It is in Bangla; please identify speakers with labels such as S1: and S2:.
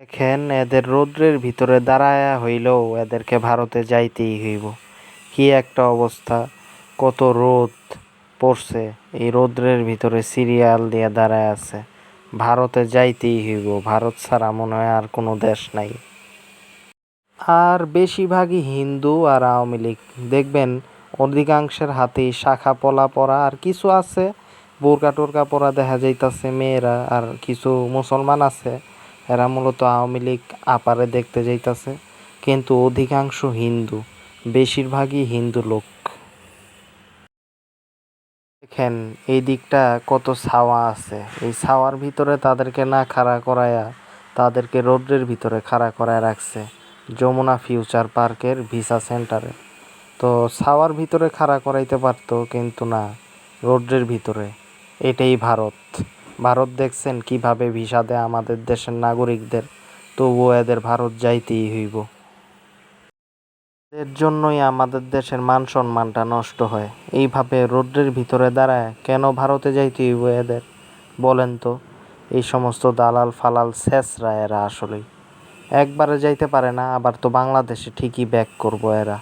S1: দেখেন এদের রৌদ্রের ভিতরে দাঁড়ায়া হইলেও এদেরকে ভারতে যাইতেই হইব। কি একটা অবস্থা, কত রোদ পড়ছে, এই রৌদ্রের ভিতরে সিরিয়াল দিয়ে দাঁড়ায় আছে। ভারতে যাইতেই হইব, ভারত ছাড়া মনে হয় আর কোনো দেশ নাই। আর বেশিরভাগই হিন্দু আর আওয়ামী লীগ। দেখবেন অধিকাংশের হাতেই শাখা পলা পরা, আর কিছু আছে বোরকা টোরকা পরা দেখা যাইতাছে মেয়েরা, আর কিছু মুসলমান আছে এরা মূলত আওয়ামী লীগ আপারে দেখতে যাইতাছে। কিন্তু অধিকাংশ হিন্দু, বেশিরভাগই হিন্দু লোক। দেখেন এই দিকটা কত ছাওয়া আছে, এই ছাওয়ার ভিতরে তাদেরকে না খাড়া করায়া তাদেরকে রৌদ্রের ভিতরে খাড়া করায় রাখছে যমুনা ফিউচার পার্কের ভিসা সেন্টারে। তো ছাওয়ার ভিতরে খাড়া করাইতে পারতো, কিন্তু না, রৌদ্রের ভিতরে। এটাই ভারত। ভারত দেখছেন কিভাবে ভিসা দেয় আমাদের দেশের নাগরিকদের, তবুও এদের ভারত যাইতেই হইব। এর জন্যই আমাদের দেশের মান সম্মানটা নষ্ট হয়। এইভাবে রৌদ্রের ভিতরে দাঁড়ায় কেন ভারতে যাইতে হইব এদের, বলেন তো? এই সমস্ত দালাল ফালাল ছেঁচড়া এরা আসলেই। একবারে যাইতে পারে না, আবার তো বাংলাদেশে ঠিকই ব্যাক করবো এরা।